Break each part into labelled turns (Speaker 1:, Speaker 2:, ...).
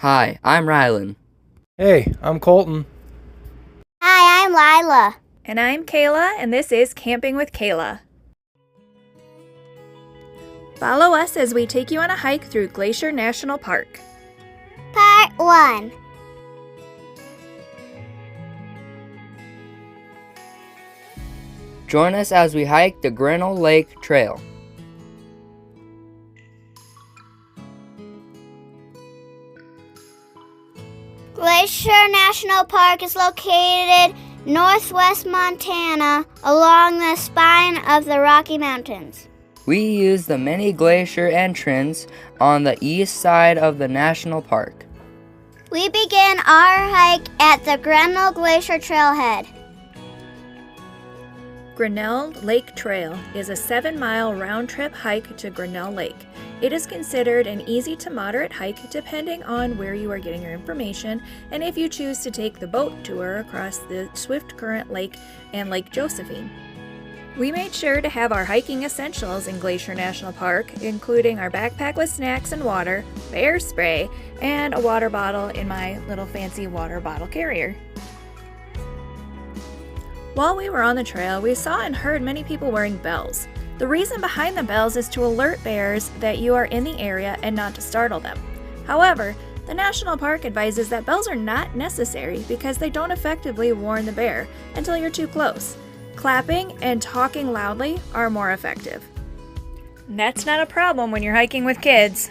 Speaker 1: Hi, I'm Rylan.
Speaker 2: Hey, I'm Colton.
Speaker 3: Hi, I'm Lila.
Speaker 4: And I'm Kayla, and this is Camping with Kayla. Follow us as we take you on a hike through Glacier National Park.
Speaker 3: Part 1.
Speaker 1: Join us as we hike the Grinnell Lake Trail.
Speaker 3: Glacier National Park is located northwest Montana along the spine of the Rocky Mountains.
Speaker 1: We use the mini glacier entrance on the east side of the national park.
Speaker 3: We begin our hike at the Grinnell Glacier Trailhead.
Speaker 4: Grinnell Lake Trail is a 7-mile round-trip hike to Grinnell Lake. It is considered an easy to moderate hike depending on where you are getting your information and if you choose to take the boat tour across the Swift Current Lake and Lake Josephine. We made sure to have our hiking essentials in Glacier National Park, including our backpack with snacks and water, bear spray, and a water bottle in my little fancy water bottle carrier. While we were on the trail, we saw and heard many people wearing bells. The reason behind the bells is to alert bears that you are in the area and not to startle them. However, the National Park advises that bells are not necessary because they don't effectively warn the bear until you're too close. Clapping and talking loudly are more effective. That's not a problem when you're hiking with kids.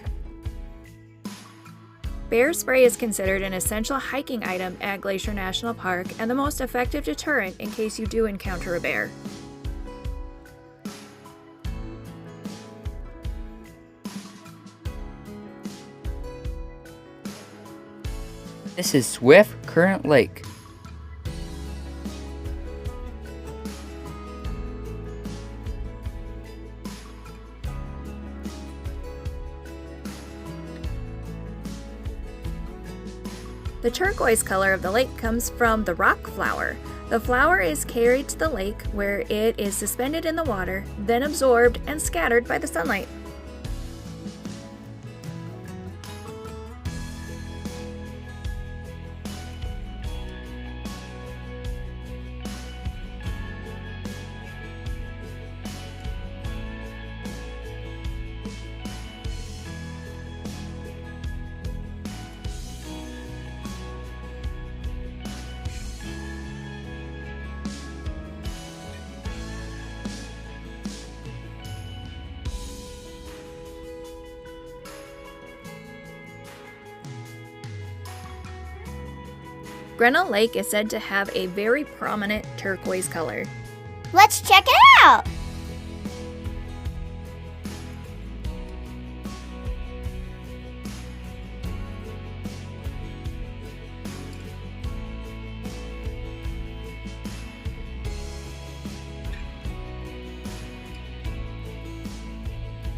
Speaker 4: Bear spray is considered an essential hiking item at Glacier National Park and the most effective deterrent in case you do encounter a bear.
Speaker 1: This is Swift Current Lake.
Speaker 4: The turquoise color of the lake comes from the rock flower. The flower is carried to the lake where it is suspended in the water, then absorbed and scattered by the sunlight. Grinnell Lake is said to have a very prominent turquoise color.
Speaker 3: Let's check it out!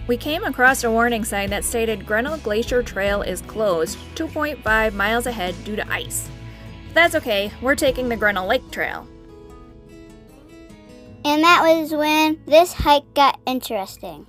Speaker 4: We came across a warning sign that stated Grinnell Glacier Trail is closed 2.5 miles ahead due to ice. That's okay, we're taking the Grinnell Lake Trail.
Speaker 3: And that was when this hike got interesting.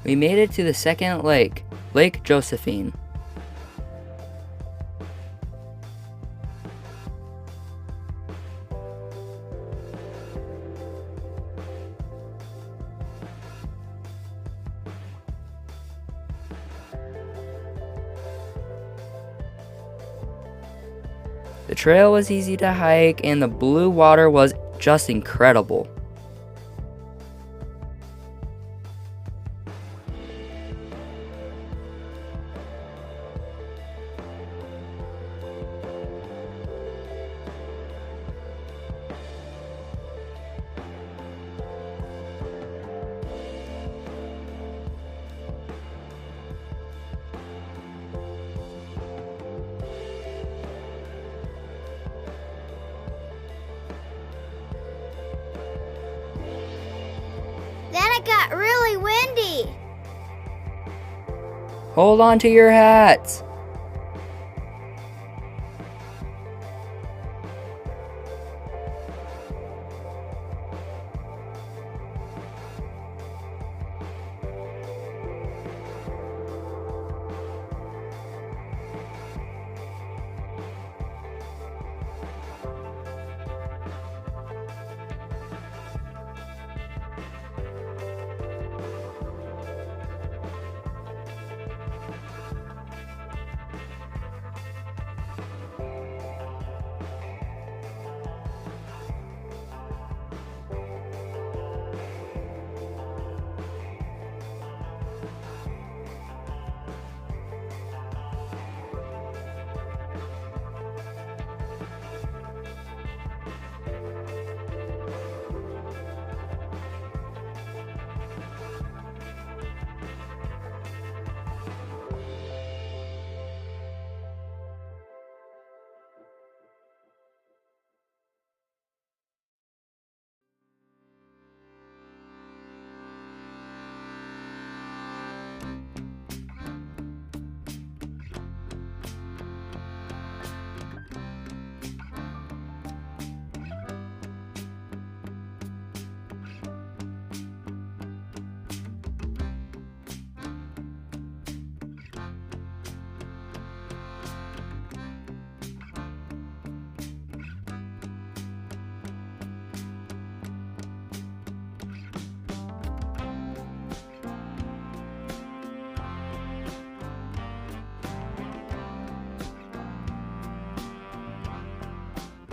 Speaker 1: We made it to the second lake, Lake Josephine. The trail was easy to hike and the blue water was just incredible.
Speaker 3: Then it got really windy.
Speaker 1: Hold on to your hats.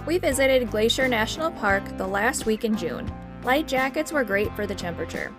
Speaker 4: We visited Glacier National Park the last week in June. Light jackets were great for the temperature.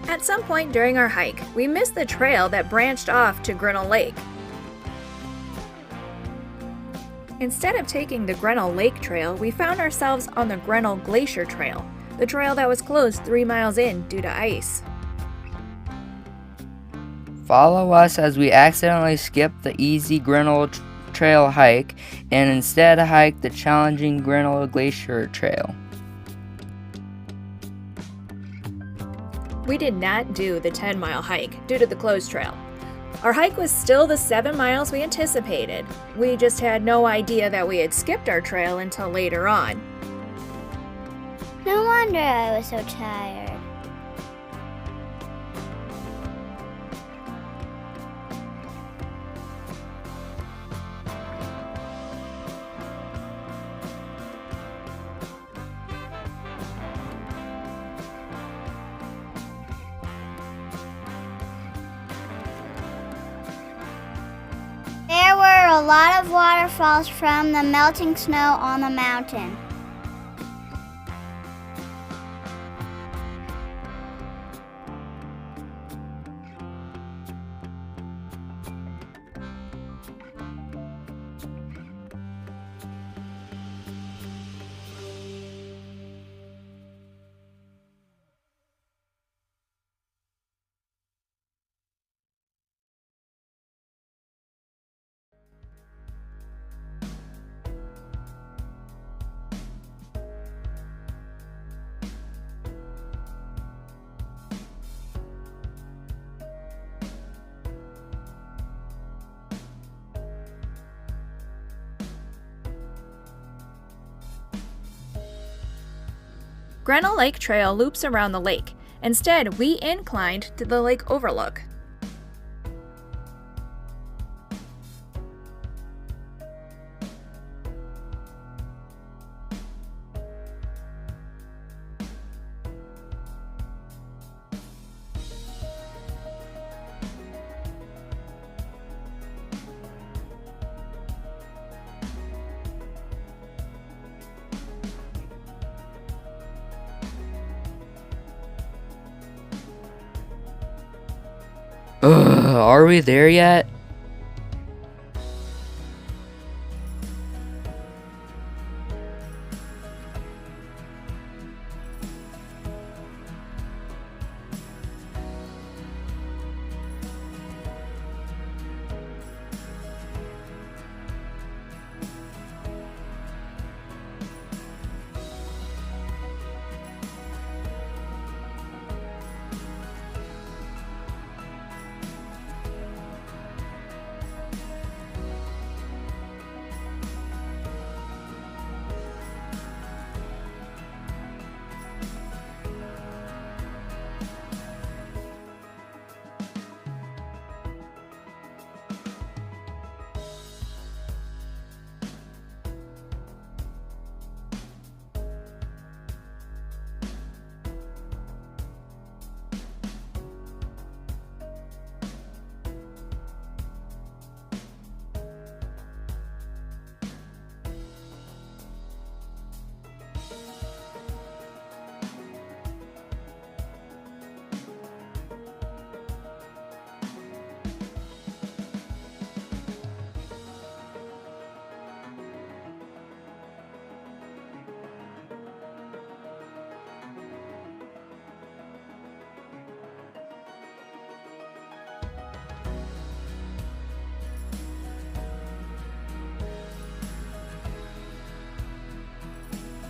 Speaker 4: At some point during our hike, we missed the trail that branched off to Grinnell Lake. Instead of taking the Grinnell Lake Trail, we found ourselves on the Grinnell Glacier Trail, the trail that was closed 3 miles in due to ice.
Speaker 1: Follow us as we accidentally skip the easy Grinnell Trail hike and instead hike the challenging Grinnell Glacier Trail.
Speaker 4: We did not do the 10-mile hike due to the closed trail. Our hike was still the 7 miles we anticipated. We just had no idea that we had skipped our trail until later on.
Speaker 3: No wonder I was so tired. There were a lot of waterfalls from the melting snow on the mountain.
Speaker 4: Grinnell Lake Trail loops around the lake. Instead, we inclined to the lake overlook.
Speaker 1: Ugh, are we there yet?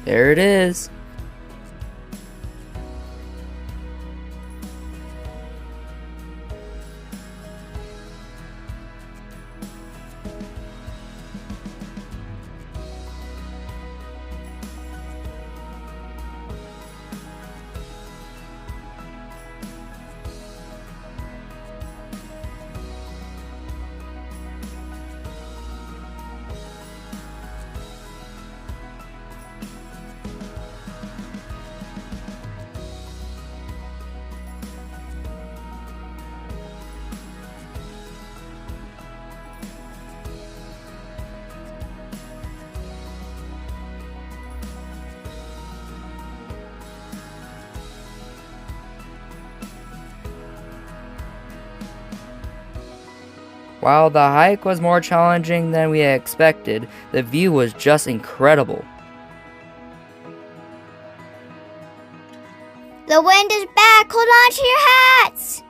Speaker 1: There it is. While the hike was more challenging than we had expected, the view was just incredible.
Speaker 3: The wind is back. Hold on to your hats.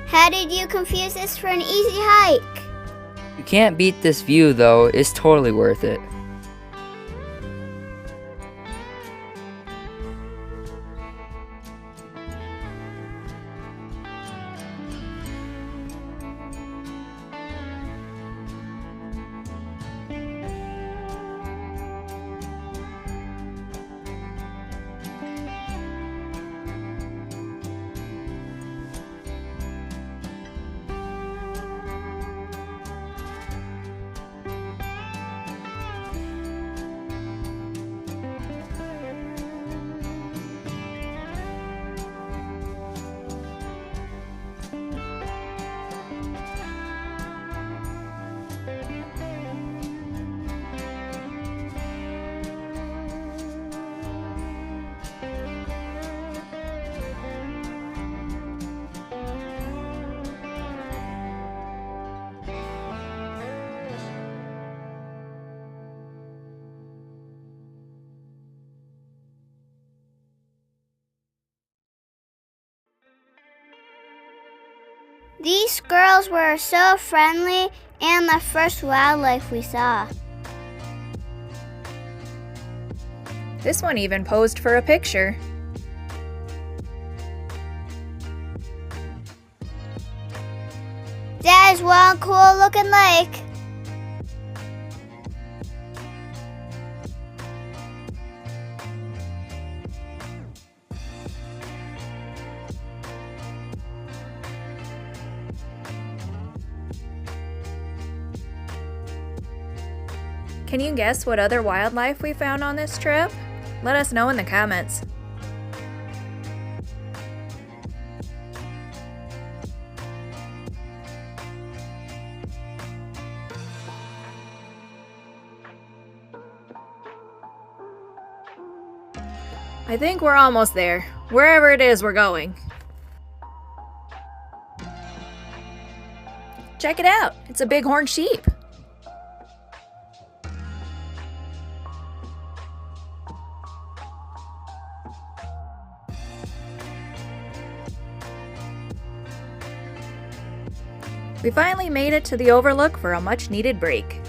Speaker 3: How did you confuse this for an easy hike?
Speaker 1: You can't beat this view though, it's totally worth it.
Speaker 3: These squirrels were so friendly and the first wildlife we saw.
Speaker 4: This one even posed for a picture.
Speaker 3: That is one cool looking lake.
Speaker 4: Can you guess what other wildlife we found on this trip? Let us know in the comments. I think we're almost there, wherever it is we're going. Check it out, it's a bighorn sheep. We finally made it to the overlook for a much-needed break.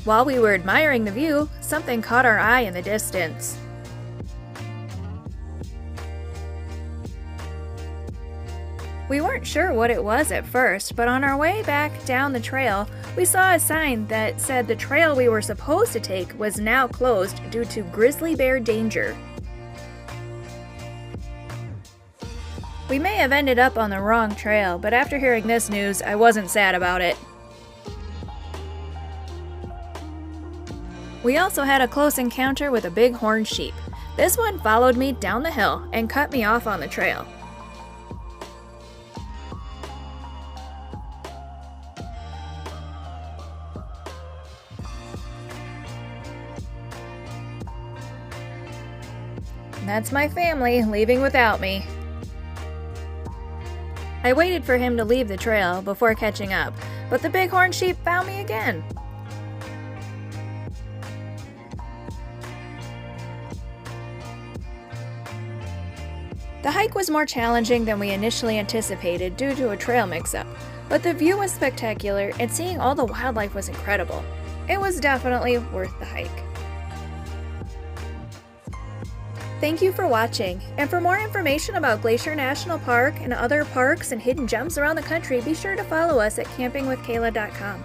Speaker 4: While we were admiring the view, something caught our eye in the distance. We weren't sure what it was at first, but on our way back down the trail, we saw a sign that said the trail we were supposed to take was now closed due to grizzly bear danger. We may have ended up on the wrong trail, but after hearing this news, I wasn't sad about it. We also had a close encounter with a bighorn sheep. This one followed me down the hill and cut me off on the trail. That's my family leaving without me. I waited for him to leave the trail before catching up, but the bighorn sheep found me again. The hike was more challenging than we initially anticipated due to a trail mix-up, but the view was spectacular and seeing all the wildlife was incredible. It was definitely worth the hike. Thank you for watching, and for more information about Glacier National Park and other parks and hidden gems around the country, be sure to follow us at campingwithkayla.com.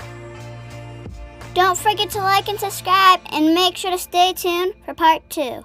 Speaker 3: Don't forget to like and subscribe, and make sure to stay tuned for part 2.